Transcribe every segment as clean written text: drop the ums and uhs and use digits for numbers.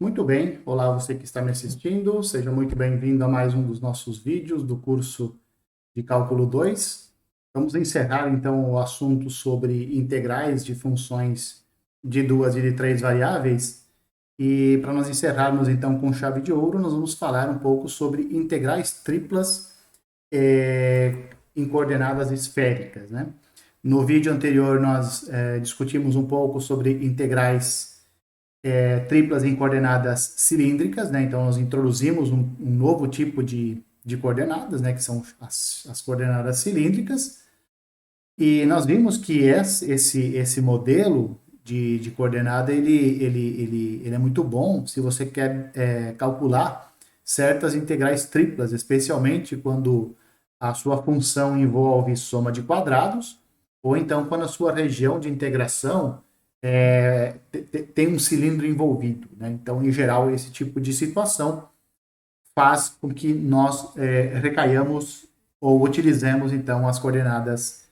Muito bem, olá você que está me assistindo, seja muito bem-vindo a mais um dos nossos vídeos do curso de Cálculo 2. Vamos encerrar então o assunto sobre integrais de funções de duas e de três variáveis. E para nós encerrarmos então com chave de ouro, nós vamos falar um pouco sobre integrais triplas em coordenadas esféricas, né? No vídeo anterior nós discutimos um pouco sobre integrais triplas em coordenadas cilíndricas, né? Então, nós introduzimos um novo tipo de coordenadas, né? Que são as coordenadas cilíndricas. E nós vimos que esse modelo de coordenada, ele é muito bom se você quer calcular certas integrais triplas, especialmente quando a sua função envolve soma de quadrados, ou então quando a sua região de integração tem um cilindro envolvido, né? Então, em geral, esse tipo de situação faz com que nós recaiamos ou utilizemos, então, as coordenadas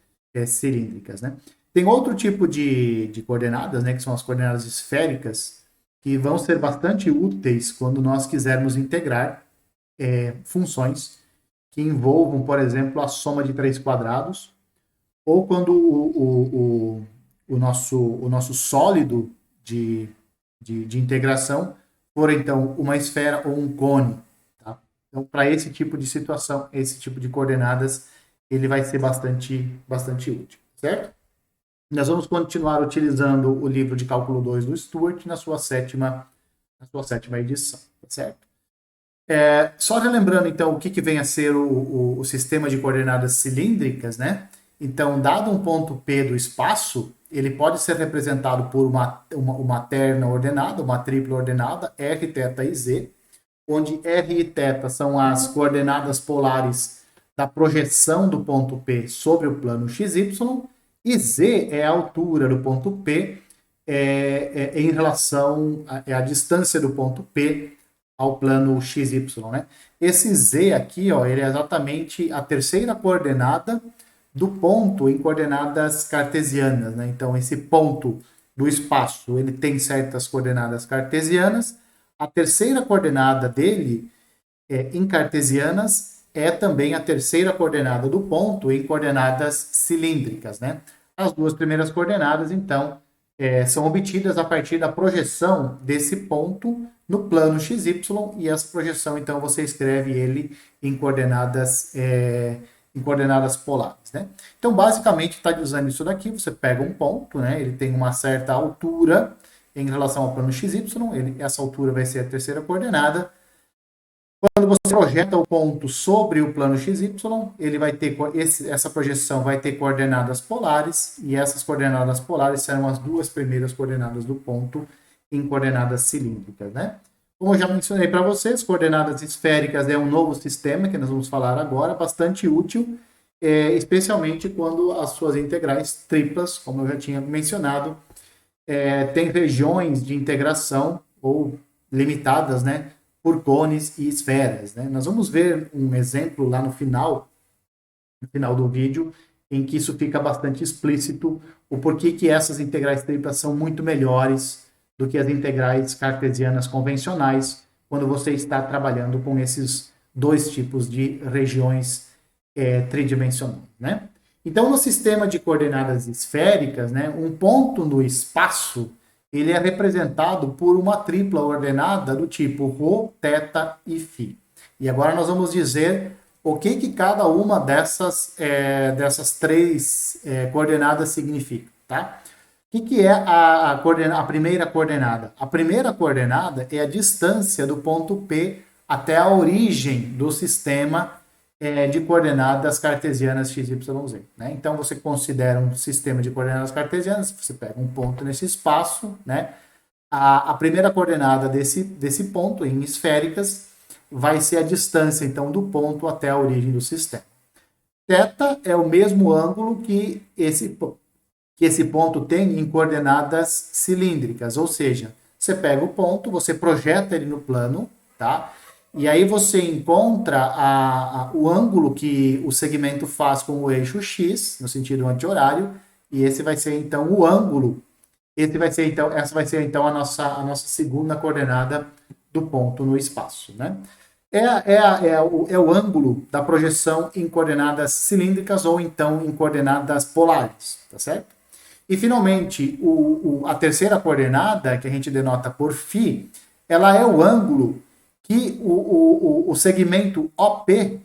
cilíndricas, né? Tem outro tipo de coordenadas, né, que são as coordenadas esféricas, que vão ser bastante úteis quando nós quisermos integrar funções que envolvam, por exemplo, a soma de três quadrados, ou quando o nosso sólido de integração for, então, uma esfera ou um cone. Tá? Então, para esse tipo de situação, esse tipo de coordenadas, ele vai ser bastante útil, certo? Nós vamos continuar utilizando o livro de cálculo 2 do Stuart na sua sétima edição, tá certo? Só relembrando, então, o que vem a ser o sistema de coordenadas cilíndricas, né? Então, dado um ponto P do espaço, ele pode ser representado por uma terna ordenada, uma tripla ordenada, R, θ e Z, onde R e θ são as coordenadas polares da projeção do ponto P sobre o plano XY, e Z é a altura do ponto P em relação à distância do ponto P ao plano XY, né? Esse Z aqui, ó, ele é exatamente a terceira coordenada do ponto em coordenadas cartesianas, né? Então, esse ponto do espaço, ele tem certas coordenadas cartesianas. A terceira coordenada dele, em cartesianas, é também a terceira coordenada do ponto em coordenadas cilíndricas, né? As duas primeiras coordenadas, então, são obtidas a partir da projeção desse ponto no plano XY, e essa projeção, então, você escreve ele em coordenadas polares, né? Então, basicamente, está usando isso daqui, você pega um ponto, né? Ele tem uma certa altura em relação ao plano XY, essa altura vai ser a terceira coordenada. Quando você projeta o ponto sobre o plano XY, ele vai ter essa projeção vai ter coordenadas polares, e essas coordenadas polares serão as duas primeiras coordenadas do ponto em coordenadas cilíndricas, né? Como eu já mencionei para vocês, coordenadas esféricas é um novo sistema que nós vamos falar agora, bastante útil, especialmente quando as suas integrais triplas, como eu já tinha mencionado, tem regiões de integração ou limitadas, né, por cones e esferas, né? Nós vamos ver um exemplo lá no final do vídeo, em que isso fica bastante explícito, o porquê que essas integrais triplas são muito melhores do que as integrais cartesianas convencionais, quando você está trabalhando com esses dois tipos de regiões tridimensionais, né? Então, no sistema de coordenadas esféricas, né, um ponto no espaço ele é representado por uma tripla ordenada do tipo ρ, θ e φ. E agora nós vamos dizer o que cada uma dessas três coordenadas significa, tá? O que é a primeira coordenada? A primeira coordenada é a distância do ponto P até a origem do sistema de coordenadas cartesianas x, y, z. Né? Então, você considera um sistema de coordenadas cartesianas, você pega um ponto nesse espaço, né? A primeira coordenada desse ponto, em esféricas, vai ser a distância, então, do ponto até a origem do sistema. Θ é o mesmo ângulo que esse ponto tem em coordenadas cilíndricas, ou seja, você pega o ponto, você projeta ele no plano, tá? E aí você encontra o ângulo que o segmento faz com o eixo x, no sentido anti-horário, e esse vai ser então o ângulo Essa vai ser então a nossa segunda coordenada do ponto no espaço, né? É o ângulo da projeção em coordenadas cilíndricas ou então em coordenadas polares, tá certo? E finalmente, a terceira coordenada, que a gente denota por φ, ela é o ângulo que o segmento OP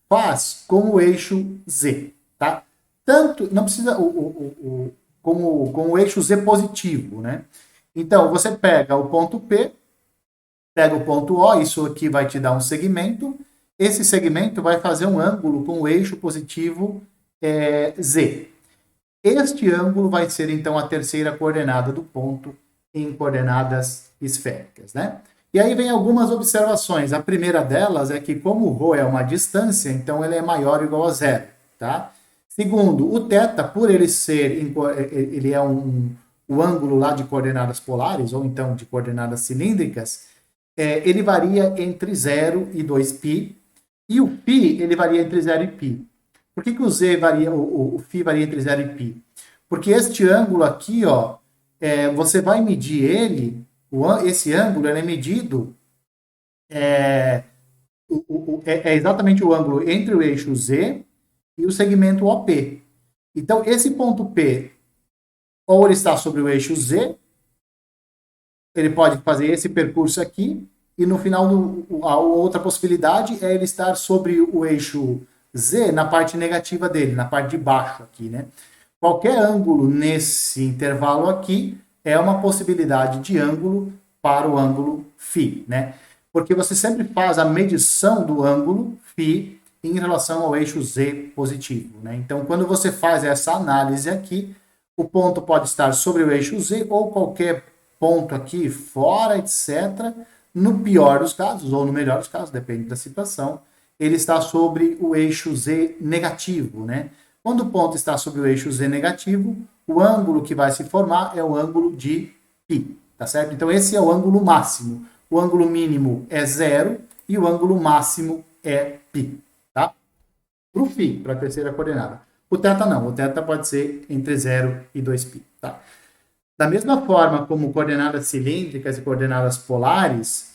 faz com o eixo Z, tá? Tanto, não precisa com o eixo Z positivo, né? Então, você pega o ponto P, pega o ponto O, isso aqui vai te dar um segmento, esse segmento vai fazer um ângulo com o eixo positivo Z. Este ângulo vai ser, então, a terceira coordenada do ponto em coordenadas esféricas, né? E aí vem algumas observações. A primeira delas é que, como o ρ é uma distância, então ele é maior ou igual a zero, tá? Segundo, o θ, por ele ser, ele é o ângulo lá de coordenadas polares, ou então de coordenadas cilíndricas, ele varia entre 0 e 2π, e o π, ele varia entre 0 e π. Por que o Z varia, o φ varia entre 0 e π? Porque este ângulo aqui, ó, você vai medir ele, esse ângulo ele é medido, é exatamente o ângulo entre o eixo Z e o segmento OP. Então, esse ponto P, ou ele está sobre o eixo Z, ele pode fazer esse percurso aqui, e no final, a outra possibilidade é ele estar sobre o eixo Z na parte negativa dele, na parte de baixo aqui, né? Qualquer ângulo nesse intervalo aqui é uma possibilidade de ângulo para o ângulo φ, né? Porque você sempre faz a medição do ângulo φ em relação ao eixo Z positivo, né? Então, quando você faz essa análise aqui, o ponto pode estar sobre o eixo Z ou qualquer ponto aqui fora, etc. No pior dos casos, ou no melhor dos casos, depende da situação, ele está sobre o eixo Z negativo, né? Quando o ponto está sobre o eixo Z negativo, o ângulo que vai se formar é o ângulo de π, tá certo? Então, esse é o ângulo máximo. O ângulo mínimo é 0 e o ângulo máximo é π, tá? Para o φ, para a terceira coordenada. O θ não, o θ pode ser entre 0 e 2π, tá? Da mesma forma como coordenadas cilíndricas e coordenadas polares,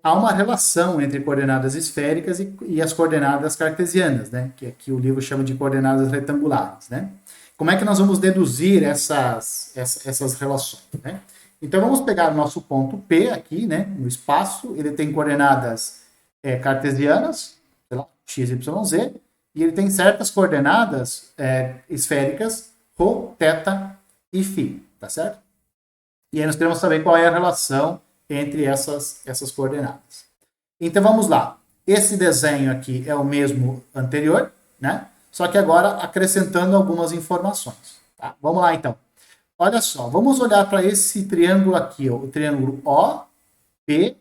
há uma relação entre coordenadas esféricas e as coordenadas cartesianas, né? Que aqui o livro chama de coordenadas retangulares, né? Como é que nós vamos deduzir essas relações, né? Então, vamos pegar o nosso ponto P aqui, né? No espaço, ele tem coordenadas cartesianas, sei lá, x, y, z, e ele tem certas coordenadas esféricas, ρ, θ e φ, tá certo? E aí nós queremos saber qual é a relação entre essas coordenadas. Então vamos lá. Esse desenho aqui é o mesmo anterior, né? Só que agora acrescentando algumas informações. Tá? Vamos lá então. Olha só, vamos olhar para esse triângulo aqui, ó, o triângulo O, P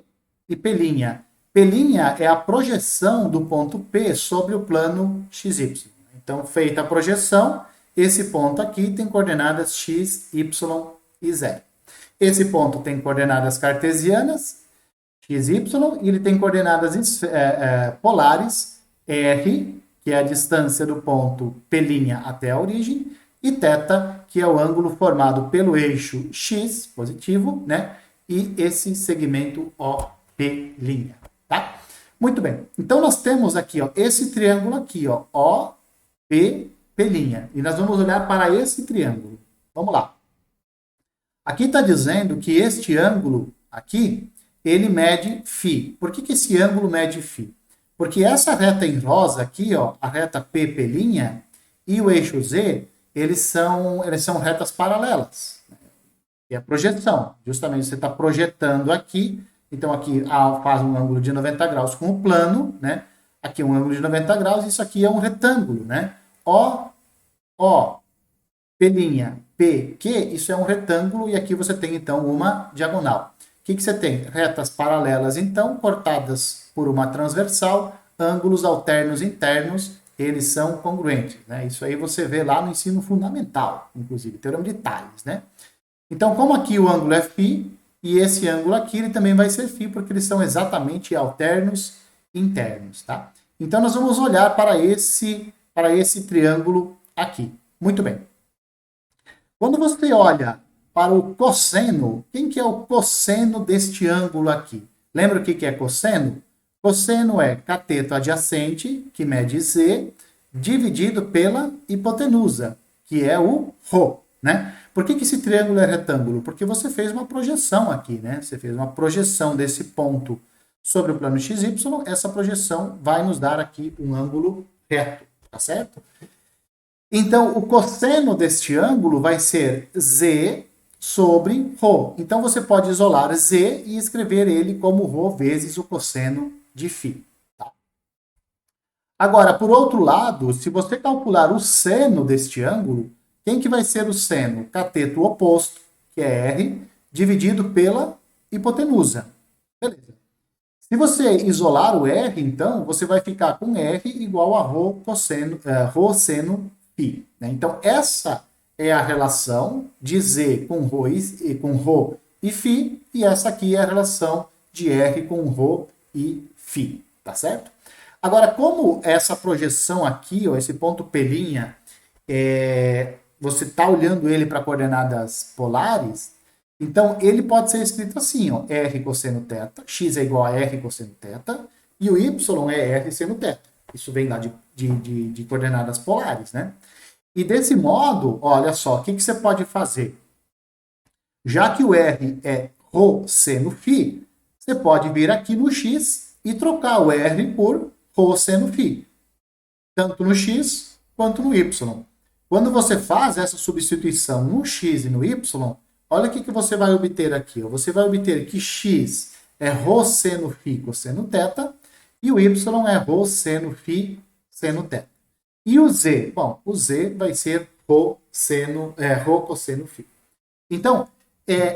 e P'. P' é a projeção do ponto P sobre o plano XY. Então, feita a projeção, esse ponto aqui tem coordenadas x, y e z. Esse ponto tem coordenadas cartesianas, x, y, e ele tem coordenadas polares, r, que é a distância do ponto P' até a origem, e θ, que é o ângulo formado pelo eixo x, positivo, né? E esse segmento OP', tá? Muito bem. Então, nós temos aqui, ó, esse triângulo aqui, ó, OP', e nós vamos olhar para esse triângulo. Vamos lá. Aqui está dizendo que este ângulo aqui, ele mede φ. Por que esse ângulo mede φ? Porque essa reta em rosa aqui, ó, a reta P', e o eixo Z, eles são retas paralelas. É a projeção. Justamente você está projetando aqui. Então, aqui faz um ângulo de 90 graus com o plano, né? Aqui um ângulo de 90 graus, isso aqui é um retângulo, né? O, P', P, Q, isso é um retângulo, e aqui você tem, então, uma diagonal. O que você tem? Retas paralelas, então, cortadas por uma transversal, ângulos alternos internos, eles são congruentes, né? Isso aí você vê lá no ensino fundamental, inclusive, teorema de Tales, né? Então, como aqui o ângulo é φ, e esse ângulo aqui ele também vai ser φ, porque eles são exatamente alternos internos, tá? Então, nós vamos olhar para esse triângulo aqui. Muito bem. Quando você olha para o cosseno. Quem que é o cosseno deste ângulo aqui? Lembra o que que é cosseno? Cosseno é cateto adjacente, que mede Z, dividido pela hipotenusa, que é o ρ, né? Por que que esse triângulo é retângulo? Porque você fez uma projeção aqui, né? Você fez uma projeção desse ponto sobre o plano XY, essa projeção vai nos dar aqui um ângulo reto, tá certo? Então, o cosseno deste ângulo vai ser Z sobre ρ. Então, você pode isolar Z e escrever ele como ρ vezes o cosseno de φ. Tá? Agora, por outro lado, se você calcular o seno deste ângulo, quem que vai ser o seno? Cateto oposto, que é R, dividido pela hipotenusa. Beleza. Se você isolar o R, então, você vai ficar com R igual a ρ seno φ. Né? Então, essa é a relação de Z com ρ e φ, e essa aqui é a relação de R com ρ e φ, tá certo? Agora, como essa projeção aqui, ó, esse ponto P', você está olhando ele para coordenadas polares, então ele pode ser escrito assim, ó, R cosseno θ, x é igual a R cosseno θ, e o y é R seno θ. Isso vem lá de coordenadas polares, né? E desse modo, olha só, o que você pode fazer? Já que o R é ρ seno φ, você pode vir aqui no x e trocar o R por ρ seno φ, tanto no x quanto no y. Quando você faz essa substituição no x e no y, olha o que você vai obter aqui. Você vai obter que x é ρ seno φ cosseno θ e o y é ρ seno φ seno θ. E o z? Bom, o z vai ser ρ cosseno φ. Então,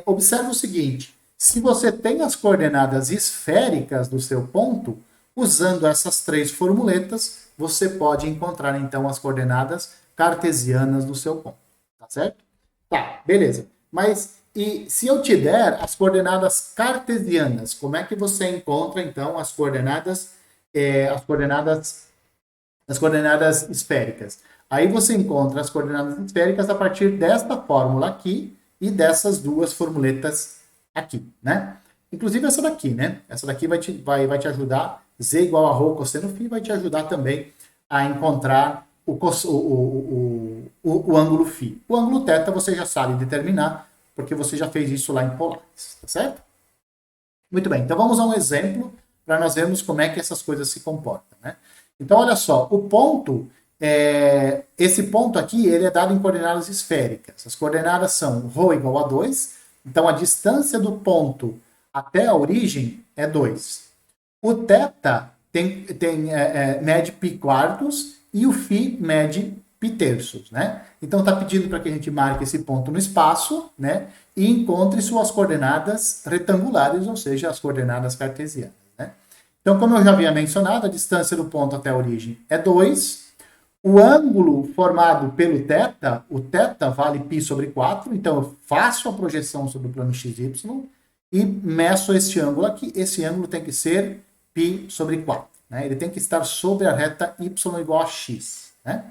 observe o seguinte, se você tem as coordenadas esféricas do seu ponto, usando essas três formuletas, você pode encontrar, então, as coordenadas cartesianas do seu ponto. Tá certo? Tá, beleza. Mas, e se eu te der as coordenadas cartesianas, como é que você encontra, então, as coordenadas esféricas? Aí você encontra as coordenadas esféricas a partir desta fórmula aqui e dessas duas formuletas aqui, né? Inclusive essa daqui, né? Essa daqui vai te ajudar, z igual a ρ cosseno φ, vai te ajudar também a encontrar o ângulo φ. O ângulo θ você já sabe determinar, porque você já fez isso lá em polares, tá certo? Muito bem, então vamos a um exemplo para nós vermos como é que essas coisas se comportam, né? Então, olha só, o ponto, esse ponto aqui, ele é dado em coordenadas esféricas. As coordenadas são ρ igual a 2, então a distância do ponto até a origem é 2. O θ mede π quartos e o φ mede π terços, né? Então está pedindo para que a gente marque esse ponto no espaço, né? E encontre suas coordenadas retangulares, ou seja, as coordenadas cartesianas, né? Então, como eu já havia mencionado, a distância do ponto até a origem é 2. O ângulo formado pelo θ, o θ vale π sobre 4, então eu faço a projeção sobre o plano XY e meço este ângulo aqui. Esse ângulo tem que ser π sobre 4. Né? Ele tem que estar sobre a reta y igual a x. Né?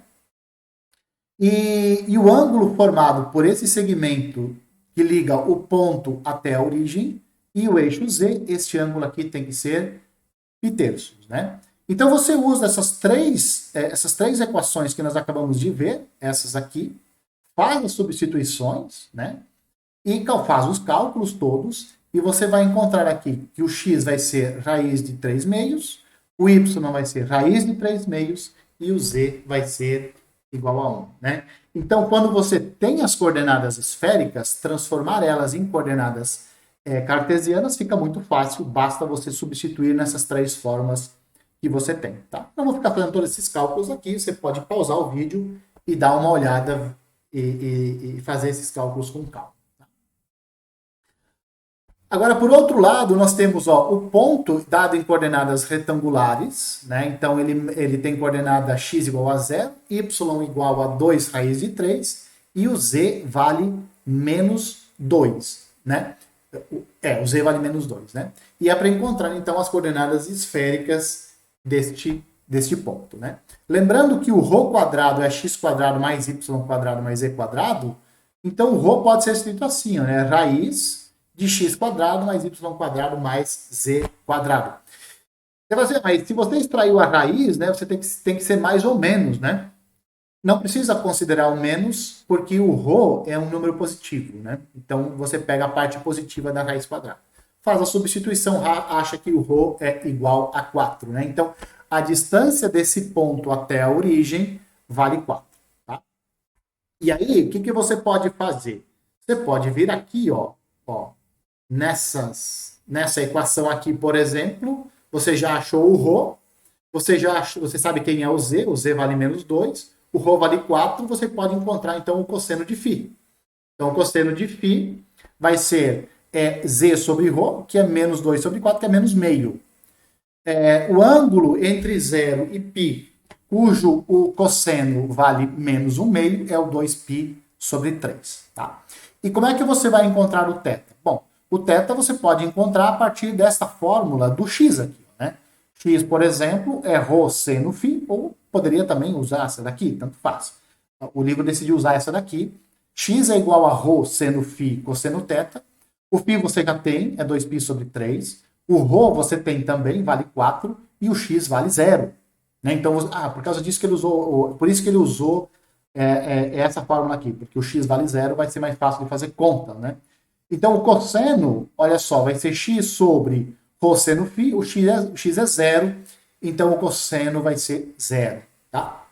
E o ângulo formado por esse segmento que liga o ponto até a origem e o eixo z, este ângulo aqui tem que ser π terços. Né? Então você usa essas três equações que nós acabamos de ver, essas aqui, faz as substituições, né? E faz os cálculos todos, e você vai encontrar aqui que o x vai ser raiz de 3 meios, o y vai ser raiz de 3 meios, e o z vai ser igual a 1. Né? Então, quando você tem as coordenadas esféricas, transformar elas em coordenadas cartesianas fica muito fácil, basta você substituir nessas três formas que você tem. Tá? Não vou ficar fazendo todos esses cálculos aqui, você pode pausar o vídeo e dar uma olhada e fazer esses cálculos com calma. Agora, por outro lado, nós temos o ponto dado em coordenadas retangulares, né? Então ele tem coordenada x igual a 0, y igual a 2 raiz de 3 e o z vale menos 2, né? O z vale menos 2, né? E é para encontrar, então, as coordenadas esféricas deste ponto, né? Lembrando que o ρ quadrado é x quadrado mais y quadrado mais z quadrado, Então, o ρ pode ser escrito assim, ó, né? Raiz de x quadrado mais y quadrado mais z quadrado. Você vai dizer, mas se você extraiu a raiz, né, você tem que ser mais ou menos, né? Não precisa considerar o menos, porque o ρ é um número positivo, né? Então, você pega a parte positiva da raiz quadrada. Faz a substituição, acha que o ρ é igual a 4, né? Então, a distância desse ponto até a origem vale 4, tá? E aí, o que, que você pode fazer? Você pode vir aqui, ó, nessa equação aqui, por exemplo, você já achou o ρ, você sabe quem é o Z vale menos 2, o ρ vale 4, você pode encontrar então o cosseno de φ. Então o cosseno de φ vai ser Z sobre ρ, que é menos 2 sobre 4, que é menos meio. O ângulo entre 0 e π, cujo o cosseno vale menos 1 meio, é o 2π sobre 3. Tá? E como é que você vai encontrar o θ? Bom, o θ você pode encontrar a partir desta fórmula do x aqui. Né? X, por exemplo, é ρ seno φ, ou poderia também usar essa daqui, tanto faz. O livro decidiu usar essa daqui. X é igual a ρ seno φ cosseno θ. O φ você já tem, é 2π sobre 3. O ρ você tem também, vale 4. E o x vale 0. Né? Então, por causa disso que ele usou, por isso que ele usou essa fórmula aqui, porque o x vale 0, vai ser mais fácil de fazer conta, né? Então, o cosseno, olha só, vai ser x sobre cosseno φ, o x é 0, então o cosseno vai ser 0, tá?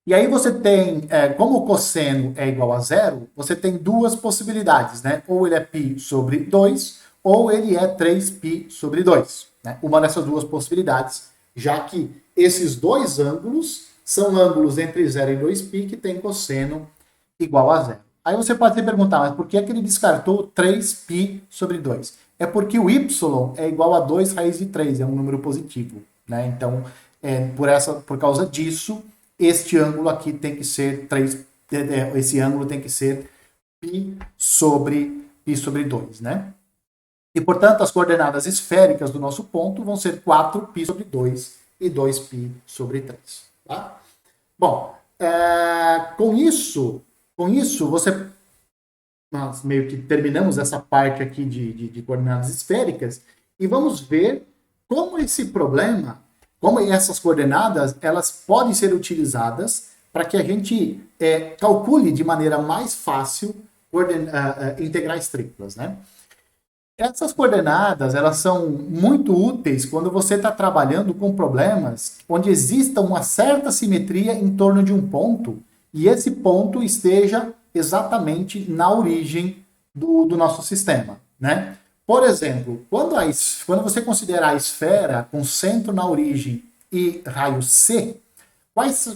E aí você tem, como o cosseno é igual a 0, você tem duas possibilidades, né? Ou ele é π sobre 2, ou ele é 3π sobre 2. Né? Uma dessas duas possibilidades, já que esses dois ângulos são ângulos entre 0 e 2π que tem cosseno igual a 0. Aí você pode se perguntar, mas por que ele descartou 3π sobre 2? É porque o y é igual a 2 raiz de 3, é um número positivo. Né? Então, por causa disso, este ângulo aqui tem que ser 3, esse ângulo tem que ser π sobre 2, né? E, portanto, as coordenadas esféricas do nosso ponto vão ser 4π sobre 2 e 2π sobre 3. Tá? Bom, com isso, nós meio que terminamos essa parte aqui de coordenadas esféricas e vamos ver como esse problema, como essas coordenadas, elas podem ser utilizadas para que a gente calcule de maneira mais fácil integrais triplas, né? Essas coordenadas, elas são muito úteis quando você está trabalhando com problemas onde exista uma certa simetria em torno de um ponto e esse ponto esteja exatamente na origem do nosso sistema, né? Por exemplo, quando você considerar a esfera com centro na origem e raio C,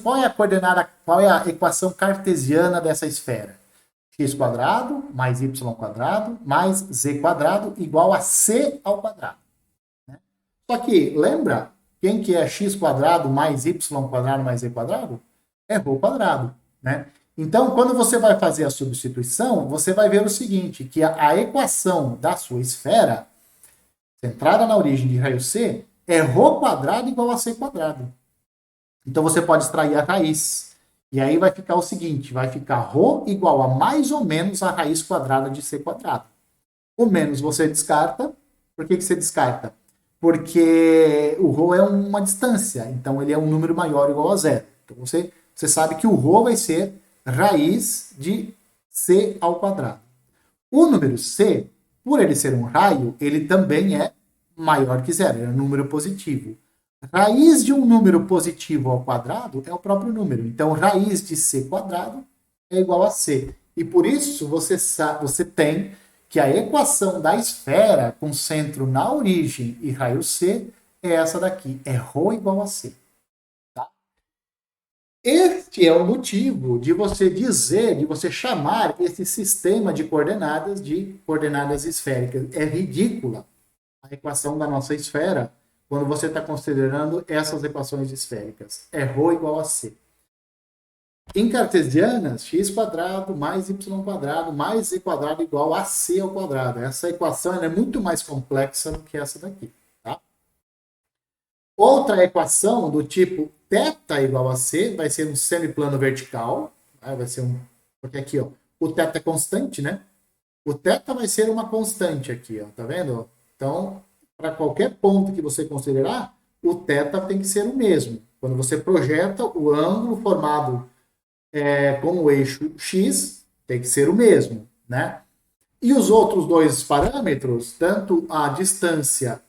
qual é a coordenada, qual é a equação cartesiana dessa esfera? X quadrado mais y quadrado mais z quadrado igual a c ao quadrado. Né? Só que, lembra quem que é x quadrado mais y quadrado mais z quadrado? É ρ quadrado. Né? Então, quando você vai fazer a substituição, você vai ver o seguinte, que a equação da sua esfera, centrada na origem de raio C, é ρ quadrado igual a c quadrado. Então, você pode extrair a raiz. E aí vai ficar o seguinte, vai ficar ρ igual a mais ou menos a raiz quadrada de c quadrado. O menos você descarta. Por que você descarta? Porque o ρ é uma distância, então ele é um número maior ou igual a zero. Então você sabe que o ρ vai ser raiz de c ao quadrado. O número c, por ele ser um raio, ele também é maior que zero, é um número positivo. Raiz de um número positivo ao quadrado é o próprio número. Então, raiz de c quadrado é igual a c. E por isso, você tem que a equação da esfera com centro na origem e raio c é essa daqui. É ρ igual a c. Tá? Este é o motivo de você chamar esse sistema de coordenadas esféricas. É ridícula a equação da nossa esfera quando você está considerando essas equações esféricas. É ρ igual a c. Em cartesianas, x quadrado mais y quadrado mais z quadrado igual a c ao quadrado. Essa equação é muito mais complexa do que essa daqui. Tá? Outra equação do tipo θ igual a c vai ser um semiplano vertical. Vai ser porque aqui, ó, o θ é constante, né? O θ vai ser uma constante aqui, ó, tá vendo? Então, para qualquer ponto que você considerar, o θ tem que ser o mesmo. Quando você projeta o ângulo formado com o eixo x, tem que ser o mesmo, né? E os outros dois parâmetros, tanto a distância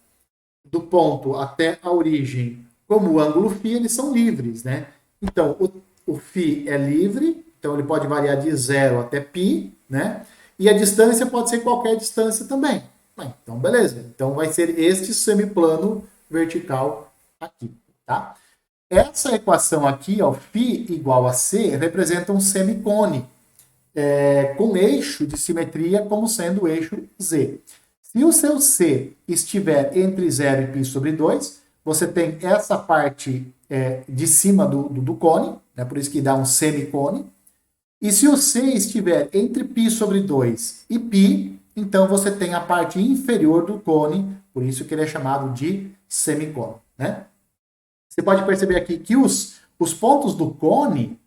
do ponto até a origem, como o ângulo φ, eles são livres, né? Então, o φ é livre, então ele pode variar de 0 até π, né? E a distância pode ser qualquer distância também. Então, beleza. Então, vai ser este semiplano vertical aqui, tá? Essa equação aqui, ó, φ igual a c, representa um semicone com eixo de simetria como sendo o eixo z. Se o seu c estiver entre 0 e π sobre 2, você tem essa parte de cima do cone, né, por isso que dá um semicone. E se o c estiver entre π sobre 2 e π, então você tem a parte inferior do cone, por isso que ele é chamado de semicone, né? Você pode perceber aqui que os pontos do cone,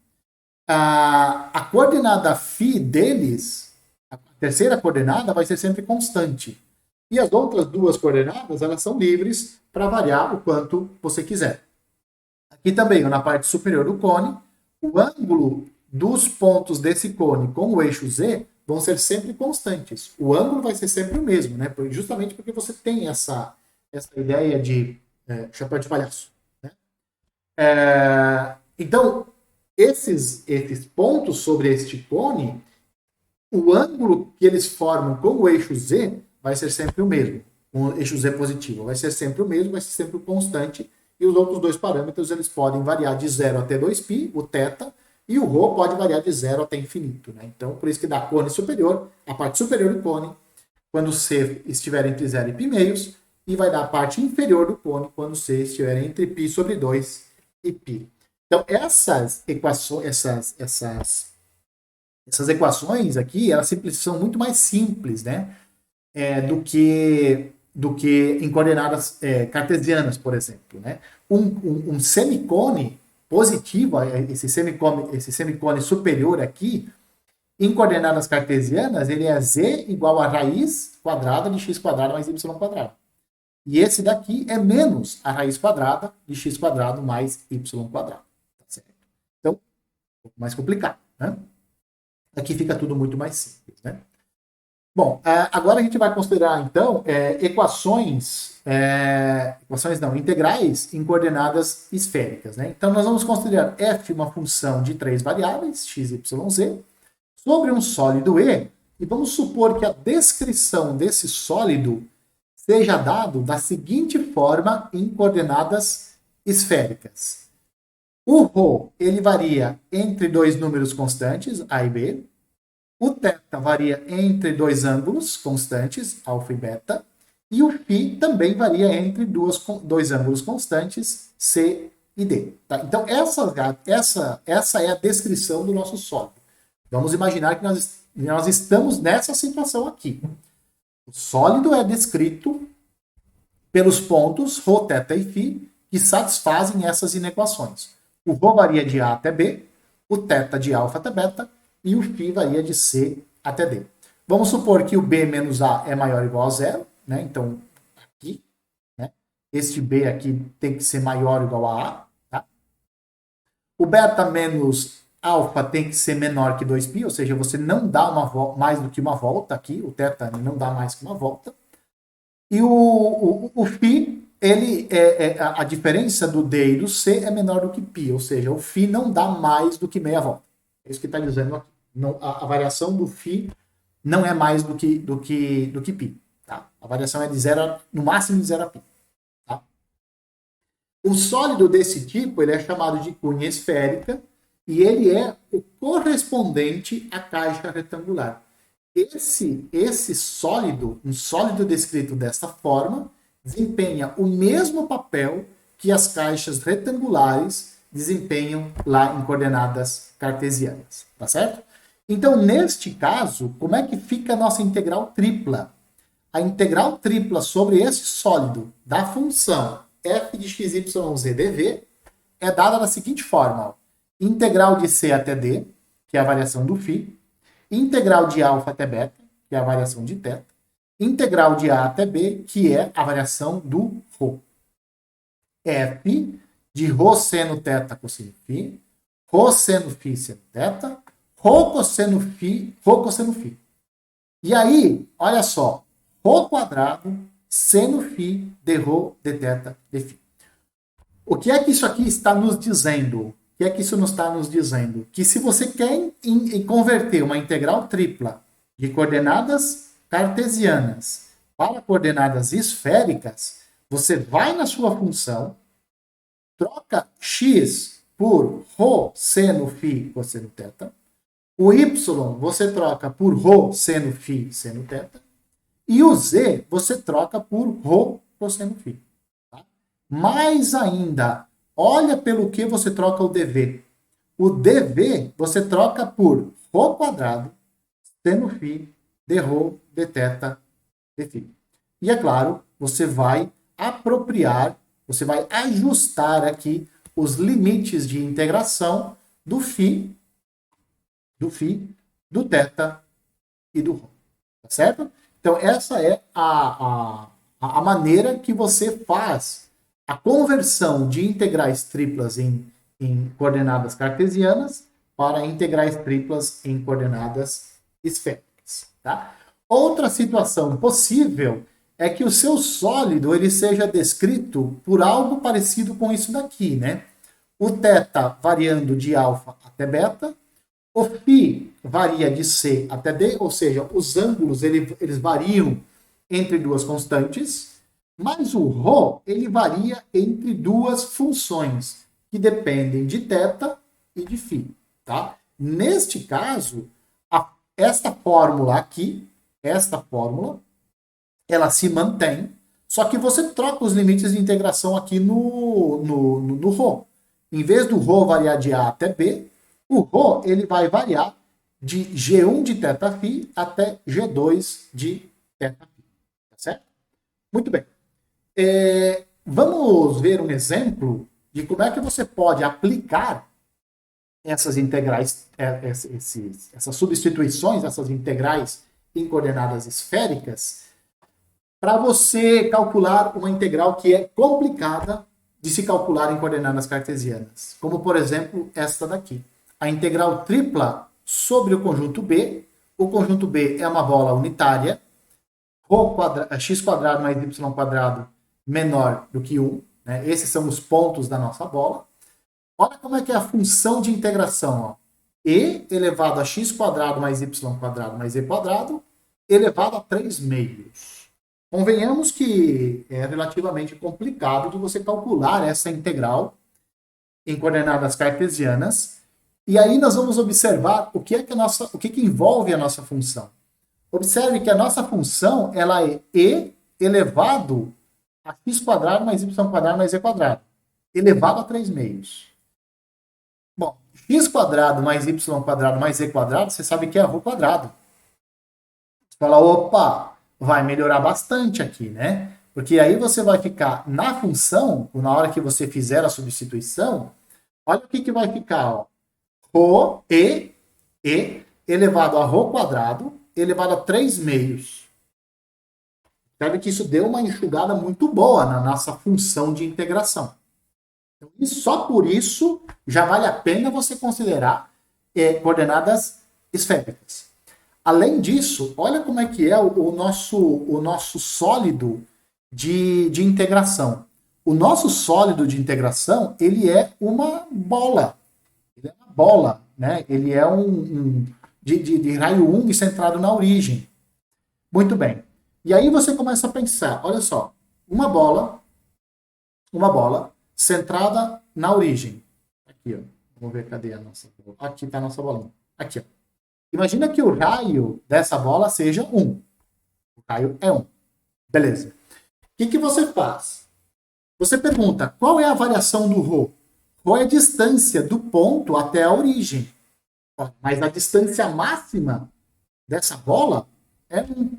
a coordenada φ deles, a terceira coordenada, vai ser sempre constante. E as outras duas coordenadas, elas são livres para variar o quanto você quiser. Aqui também, na parte superior do cone, o ângulo dos pontos desse cone com o eixo z vão ser sempre constantes. O ângulo vai ser sempre o mesmo, né? Justamente porque você tem essa ideia de chapéu de palhaço. Né? Então, esses pontos sobre este cone, o ângulo que eles formam com o eixo z vai ser sempre o mesmo. O eixo z positivo vai ser sempre o mesmo, vai ser sempre o constante. E os outros dois parâmetros, eles podem variar de 0 até 2π, o θ, e o ρ pode variar de 0 até infinito. Né? Então, por isso que dá cone superior, a parte superior do cone, quando C estiver entre 0 e π meios, e vai dar a parte inferior do cone quando C estiver entre π sobre 2 e π. Então, essas equações aqui, elas são muito mais simples, né? Do que em coordenadas cartesianas, por exemplo. Né? Um semicone positivo, esse semicone superior aqui, em coordenadas cartesianas, ele é z igual a raiz quadrada de x quadrado mais y quadrado. E esse daqui é menos a raiz quadrada de x quadrado mais y quadrado. Tá certo? Então, um pouco mais complicado. Né? Aqui fica tudo muito mais simples. Né? Bom, agora a gente vai considerar, então, integrais em coordenadas esféricas. Né? Então, nós vamos considerar f uma função de 3 variáveis, x, y, z, sobre um sólido E, e vamos supor que a descrição desse sólido seja dado da seguinte forma em coordenadas esféricas. O ρ, ele varia entre dois números constantes, a e b. O θ varia entre dois ângulos constantes, alfa e beta. E o φ também varia entre dois ângulos constantes, C e D. Tá? Então, essa é a descrição do nosso sólido. Vamos imaginar que nós estamos nessa situação aqui. O sólido é descrito pelos pontos ρ, θ e φ que satisfazem essas inequações. O ρ varia de A até B, o θ de alfa até beta, e o φ varia de C até D. Vamos supor que o B menos A é maior ou igual a zero, né? Então, aqui, né? Este B aqui tem que ser maior ou igual a A. Tá? O beta menos alfa tem que ser menor que 2π, ou seja, você não dá mais do que uma volta aqui, o θ não dá mais que uma volta. E o φ, a diferença do D e do C é menor do que π, ou seja, o φ não dá mais do que meia volta. É isso que está dizendo aqui. Não, a variação do φ não é mais do que π. Tá? A variação é de 0, no máximo de 0 a π. Tá? O sólido desse tipo ele é chamado de cunha esférica e ele é o correspondente à caixa retangular. Esse sólido, um sólido descrito desta forma, desempenha o mesmo papel que as caixas retangulares desempenham lá em coordenadas cartesianas, tá certo? Então, neste caso, como é que fica a nossa integral tripla? A integral tripla sobre esse sólido da função f de x, y, z dv é dada da seguinte forma. Ó. Integral de c até d, que é a variação do φ, integral de alfa até beta, que é a variação de θ, integral de A até B, que é a variação do ρ. F de ρ seno θ cosseno φ, ρ seno φ seno θ, ρ cosseno φ, ρ cosseno φ. E aí, olha só, ρ quadrado seno φ de ρ de θ de φ. O que é que isso aqui está nos dizendo? O que é que isso nos está nos dizendo? Que se você quer converter uma integral tripla de coordenadas cartesianas para coordenadas esféricas, você vai na sua função, troca x por ρ seno φ cosseno θ, o y você troca por ρ seno φ seno θ, e o z você troca por ρ cosseno φ. Tá? Mais ainda, olha pelo que você troca o dv. O dv você troca por ρ quadrado seno φ de ρ de θ de φ. E é claro, você vai apropriar, você vai ajustar aqui os limites de integração do φ, do θ e do ρ. Tá certo? Então, essa é a maneira que você faz a conversão de integrais triplas em coordenadas cartesianas para integrais triplas em coordenadas esféricas. Tá? Outra situação possível é que o seu sólido ele seja descrito por algo parecido com isso daqui, né? O θ variando de alfa até beta, o φ varia de C até D, ou seja, os ângulos eles variam entre duas constantes, mas o ρ ele varia entre duas funções que dependem de θ e de φ. Tá? Neste caso, esta fórmula aqui, esta fórmula, ela se mantém, só que você troca os limites de integração aqui no ρ. Em vez do ρ variar de A até B, o ρ ele vai variar de G1 de θφ até G2 de θφ. Tá certo? Muito bem. Vamos ver um exemplo de como é que você pode aplicar essas integrais, essas substituições, essas integrais em coordenadas esféricas, para você calcular uma integral que é complicada de se calcular em coordenadas cartesianas. Como, por exemplo, esta daqui. A integral tripla sobre o conjunto B. O conjunto B é uma bola unitária. X quadrado mais y quadrado menor do que 1. Né? Esses são os pontos da nossa bola. Olha como é que é a função de integração. Ó. E elevado a x quadrado mais y quadrado mais e quadrado elevado a 3 meios. Convenhamos que é relativamente complicado de você calcular essa integral em coordenadas cartesianas. E aí nós vamos observar o que é que o que envolve a nossa função. Observe que a nossa função ela é e elevado a x quadrado mais y quadrado mais e quadrado, elevado a 3 meios. Bom, x quadrado mais y quadrado mais e quadrado, você sabe que é ρ quadrado. Você fala, opa, vai melhorar bastante aqui, né? Porque aí você vai ficar na função, na hora que você fizer a substituição, olha o que vai ficar, ó. Rho e elevado a ρ quadrado elevado a 3 meios. Sabe que isso deu uma enxugada muito boa na nossa função de integração. E só por isso já vale a pena você considerar coordenadas esféricas. Além disso, olha como é que é o nosso sólido de integração. O nosso sólido de integração, ele é uma bola. Ele é uma bola, né? Ele é de raio 1 e centrado na origem. Muito bem. E aí você começa a pensar, olha só, uma bola centrada na origem. Aqui, ó. Vamos ver, cadê a nossa bola? Aqui está a nossa bolinha. Aqui, ó. Imagina que o raio dessa bola seja 1. O raio é 1. Beleza. O que você faz? Você pergunta, qual é a variação do ρ? Ρ é a distância do ponto até a origem. Mas a distância máxima dessa bola é 1.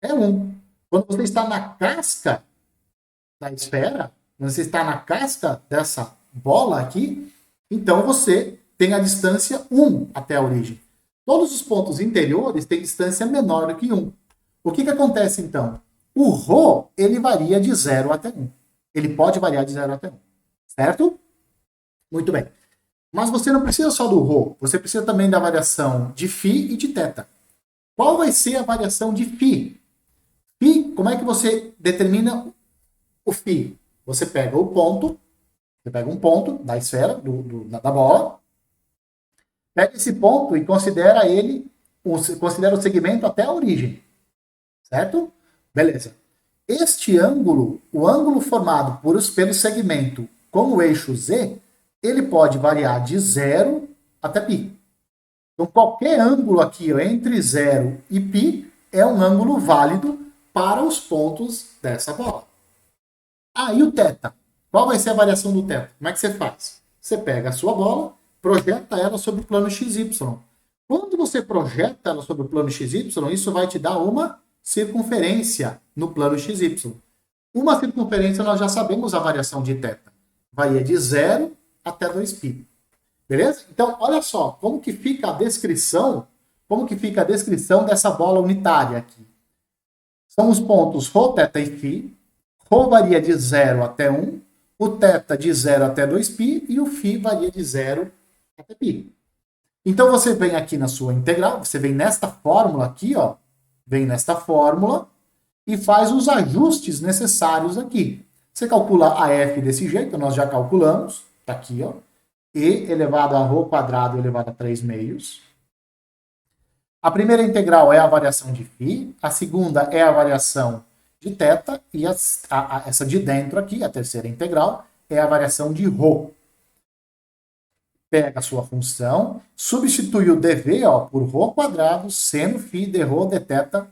É 1. Quando você está na casca da esfera, quando você está na casca dessa bola aqui, então você tem a distância 1 até a origem. Todos os pontos interiores têm distância menor do que 1. O que acontece, então? O ρ, ele varia de 0 até 1. Ele pode variar de 0 até 1. Certo? Muito bem. Mas você não precisa só do ρ, você precisa também da variação de φ e de θ. Qual vai ser a variação de φ? Φ, como é que você determina o φ? Você pega o ponto, você pega um ponto da esfera, da bola, pega esse ponto e considera considera o segmento até a origem. Certo? Beleza. Este ângulo, o ângulo formado pelo segmento com o eixo Z, ele pode variar de 0 até π. Então, qualquer ângulo aqui ó, entre 0 e π é um ângulo válido para os pontos dessa bola. E o θ? Qual vai ser a variação do θ? Como é que você faz? Você pega a sua bola, projeta ela sobre o plano XY. Quando você projeta ela sobre o plano XY, isso vai te dar uma circunferência no plano XY. Uma circunferência, nós já sabemos a variação de θ. Varia de 0 até 2π. Beleza? Então, olha só, como que fica a descrição dessa bola unitária aqui. São os pontos ρ, θ e φ. ρ varia de 0 até 1, o θ de 0 até 2π e o φ varia de 0 até π. Então, você vem aqui na sua integral, você vem nesta fórmula aqui, ó, vem nesta fórmula e faz os ajustes necessários aqui. Você calcula a f desse jeito, nós já calculamos, tá aqui, ó, e elevado a ρ quadrado elevado a 3 meios. A primeira integral é a variação de φ, a segunda é a variação de θ, e essa de dentro aqui, a terceira integral, é a variação de ρ. Pega a sua função, substitui o dv ó, por ρ quadrado, seno φ de ρ de θ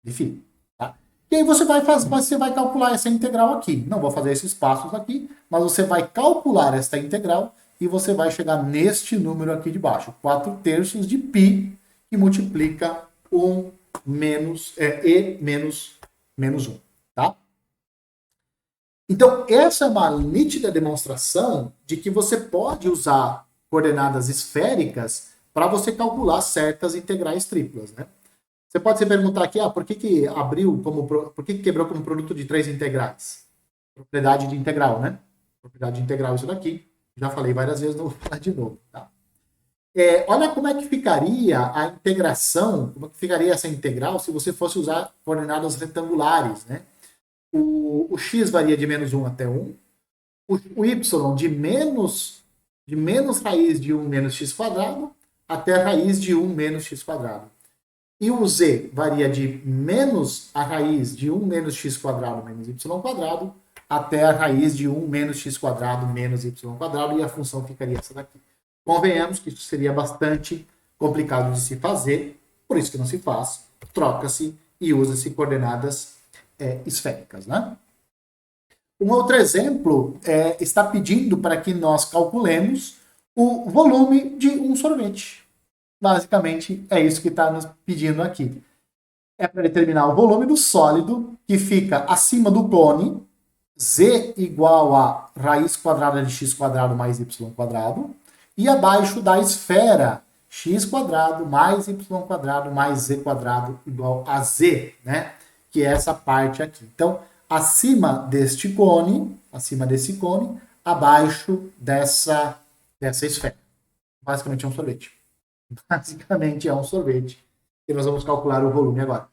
de φ. Tá? E aí você vai calcular essa integral aqui. Não vou fazer esses passos aqui, mas você vai calcular esta integral e você vai chegar neste número aqui de baixo, 4/3 de π, que multiplica 1 menos 1. Tá? Então, essa é uma nítida demonstração de que você pode usar coordenadas esféricas para você calcular certas integrais triplas. Né? Você pode se perguntar aqui, por que quebrou como produto de 3 integrais? Propriedade de integral, né? Propriedade de integral, isso daqui. Já falei várias vezes, não vou falar de novo. Tá? Olha como é que ficaria a integração, como é que ficaria essa integral se você fosse usar coordenadas retangulares, né? O x varia de -1 até 1, o y de menos raiz de 1 menos x quadrado até a raiz de 1 menos x quadrado. E o z varia de menos a raiz de 1 menos x quadrado menos y quadrado até a raiz de 1 menos x quadrado menos y quadrado, e a função ficaria essa daqui. Convenhamos que isso seria bastante complicado de se fazer, por isso que não se faz, troca-se e usa-se coordenadas esféricas. Né? Um outro exemplo está pedindo para que nós calculemos o volume de um sorvete. Basicamente, é isso que está nos pedindo aqui. É para determinar o volume do sólido que fica acima do cone, z igual a raiz quadrada de x quadrado mais y quadrado, e abaixo da esfera, x quadrado mais y quadrado mais z quadrado igual a z, né? Que é essa parte aqui. Então, acima desse cone, abaixo dessa esfera. Basicamente é um sorvete. Basicamente é um sorvete. E nós vamos calcular o volume agora.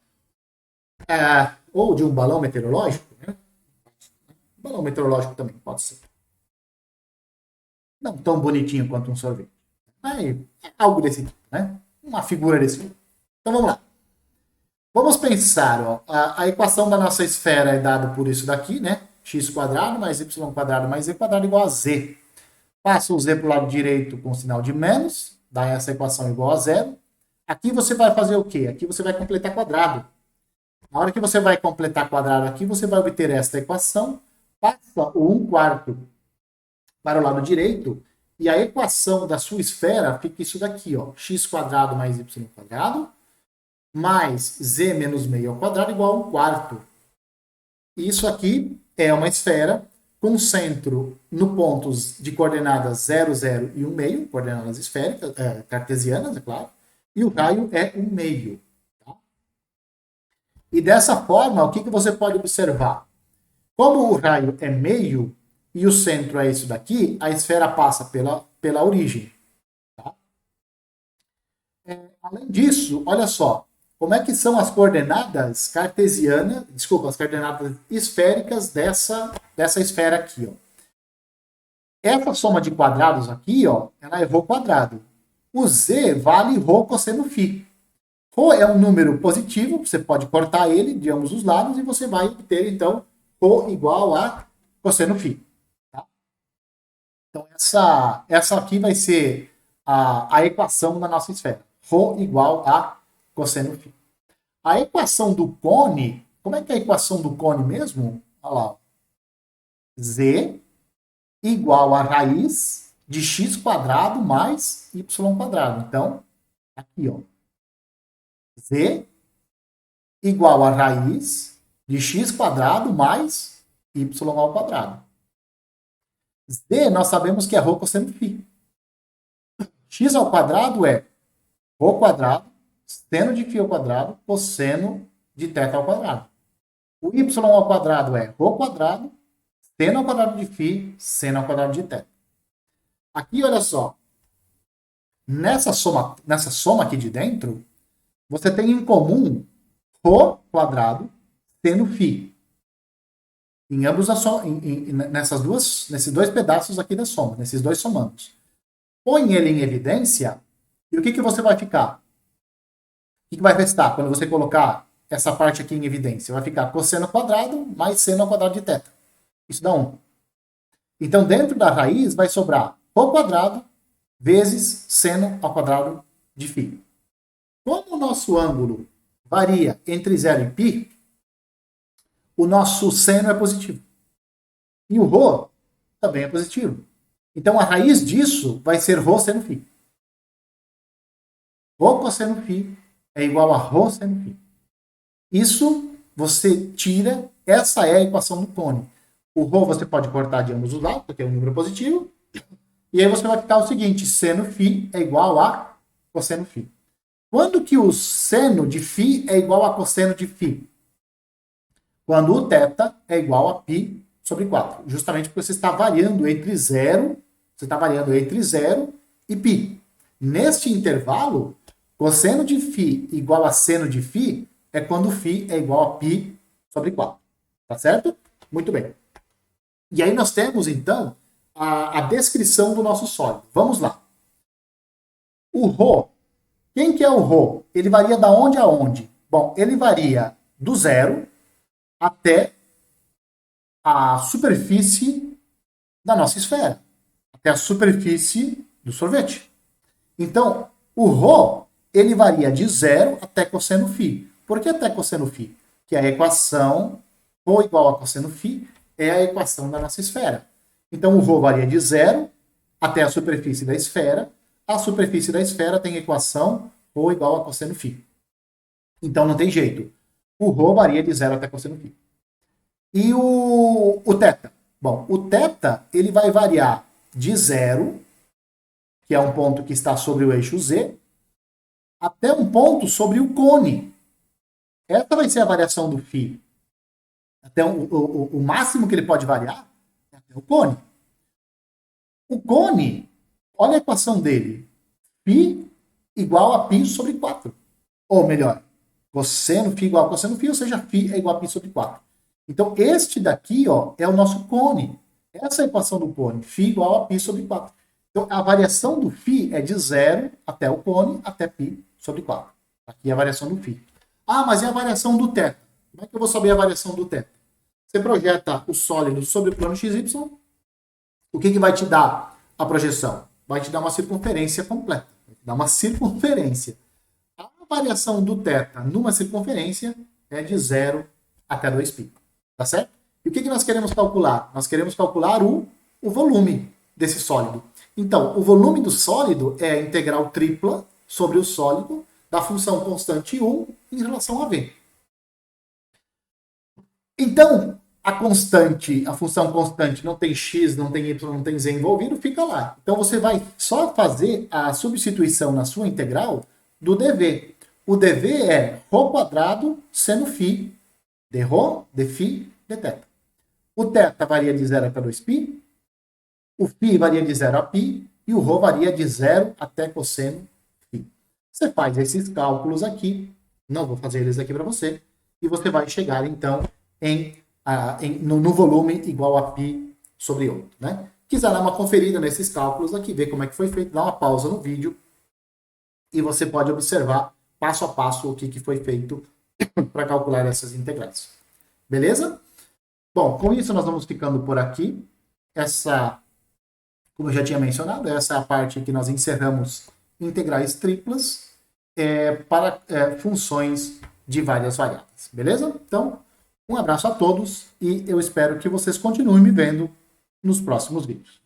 Ou de um balão meteorológico, né? Balão meteorológico também pode ser. Não tão bonitinho quanto um sorvete. É algo desse tipo, né? Uma figura desse tipo. Então vamos lá. Vamos pensar, ó, a equação da nossa esfera é dada por isso daqui, né? X quadrado mais y quadrado mais z quadrado igual a z. Passa o z para o lado direito com o sinal de menos, dá essa equação igual a zero. Aqui você vai fazer o quê? Aqui você vai completar quadrado. Na hora que você vai completar quadrado aqui, você vai obter esta equação, passa o 1/4 para o lado direito, e a equação da sua esfera fica isso daqui, ó, x quadrado mais y quadrado, mais z menos meio ao quadrado igual a 1/4. Isso aqui é uma esfera com centro no pontos de coordenadas 0, 0 e 1 meio, coordenadas esféricas, cartesianas, é claro, e o raio é 1/2. Tá? E dessa forma, o que você pode observar? Como o raio é meio e o centro é isso daqui, a esfera passa pela origem. Tá? Além disso, olha só, como é que são as coordenadas cartesianas, desculpa, as coordenadas esféricas dessa esfera aqui, ó. Essa soma de quadrados aqui, ó, ela é ρ quadrado. O z vale ρ cosseno φ. Rho é um número positivo, você pode cortar ele de ambos os lados e você vai obter, então, ρ igual a cosseno φ. Tá? Então, essa aqui vai ser a equação da nossa esfera. Rho igual a cosseno φ. A equação do cone, como é que é a equação do cone mesmo? Olha lá. Z igual a raiz de x quadrado mais y quadrado. Então, aqui, ó. Z igual a raiz de x quadrado mais y ao quadrado. Z, nós sabemos que é ρ cosseno φ. X ao quadrado é ρ quadrado, seno de φ ao quadrado, cosseno de θ ao quadrado. O y ao quadrado é ρ quadrado, seno ao quadrado de φ, seno ao quadrado de θ. Aqui, olha só. Nessa soma aqui de dentro, você tem em comum ρ quadrado seno φ. Em ambos nesses dois pedaços aqui da soma, nesses dois somandos. Põe ele em evidência e o que você vai ficar? O que vai restar quando você colocar essa parte aqui em evidência? Vai ficar cosseno ao quadrado mais seno ao quadrado de θ. Isso dá 1. Então, dentro da raiz vai sobrar ρ quadrado vezes seno ao quadrado de φ. Como o nosso ângulo varia entre 0 e π, o nosso seno é positivo. E o ρ também é positivo. Então, a raiz disso vai ser ρ seno φ. Ρ cosseno φ é igual a ρ seno φ. Isso você tira, essa é a equação do cone. O ρ você pode cortar de ambos os lados, porque é um número positivo. E aí você vai ficar o seguinte, seno φ é igual a cosseno φ. Quando que o seno de φ é igual a cosseno de φ? Quando o θ é igual a π sobre 4. Justamente porque você está variando entre 0, e π. Neste intervalo, cosseno de φ igual a seno de φ é quando φ é igual a π sobre 4. Tá certo? Muito bem. E aí nós temos, então, a descrição do nosso sólido. Vamos lá. O ρ. Quem que é o ρ? Ele varia da onde a onde? Bom, ele varia do 0 até a superfície da nossa esfera. Até a superfície do sorvete. Então, o ρ, ele varia de 0 até cosseno φ. Por que até cosseno φ? Que a equação ρ igual a cosseno φ é a equação da nossa esfera. Então, o ρ varia de 0 até a superfície da esfera. A superfície da esfera tem equação ρ igual a cosseno φ. Então, não tem jeito. O ρ varia de 0 até cosseno φ. E o θ? Bom, o θ ele vai variar de 0, que é um ponto que está sobre o eixo Z, até um ponto sobre o cone. Essa vai ser a variação do φ. Até o máximo que ele pode variar é até o cone. O cone, olha a equação dele. Φ igual a π sobre 4. Ou melhor, cosseno φ igual a cosseno φ, ou seja, φ é igual a π sobre 4. Então, este daqui, ó, é o nosso cone. Essa é a equação do cone. Φ igual a π sobre 4. Então, a variação do φ é de 0 até o cone, até π sobre 4. Aqui é a variação do φ. Ah, mas e a variação do θ? Como é que eu vou saber a variação do θ? Você projeta o sólido sobre o plano XY. O que vai te dar a projeção? Vai te dar uma circunferência completa. Vai te dar uma circunferência. A variação do θ numa circunferência é de 0 até 2π. Tá certo? E o que nós queremos calcular? Nós queremos calcular o volume desse sólido. Então, o volume do sólido é a integral tripla sobre o sólido da função constante 1 em relação a V. Então, a função constante não tem x, não tem y, não tem z envolvido, fica lá. Então, você vai só fazer a substituição na sua integral do dv. O dv é ρ quadrado seno φ de ρ, de φ, de θ. O θ varia de 0 até 2π, o φ varia de 0 a π e o ρ varia de 0 até cosseno φ. Você faz esses cálculos aqui, não vou fazer eles aqui para você, e você vai chegar então no volume igual a π sobre outro, né? Quiser dar uma conferida nesses cálculos aqui, ver como é que foi feito, dá uma pausa no vídeo e você pode observar passo a passo o que foi feito para calcular essas integrais. Beleza? Bom, com isso nós vamos ficando por aqui. Como eu já tinha mencionado, essa é a parte que nós encerramos integrais triplas para funções de várias variáveis. Beleza? Então, um abraço a todos e eu espero que vocês continuem me vendo nos próximos vídeos.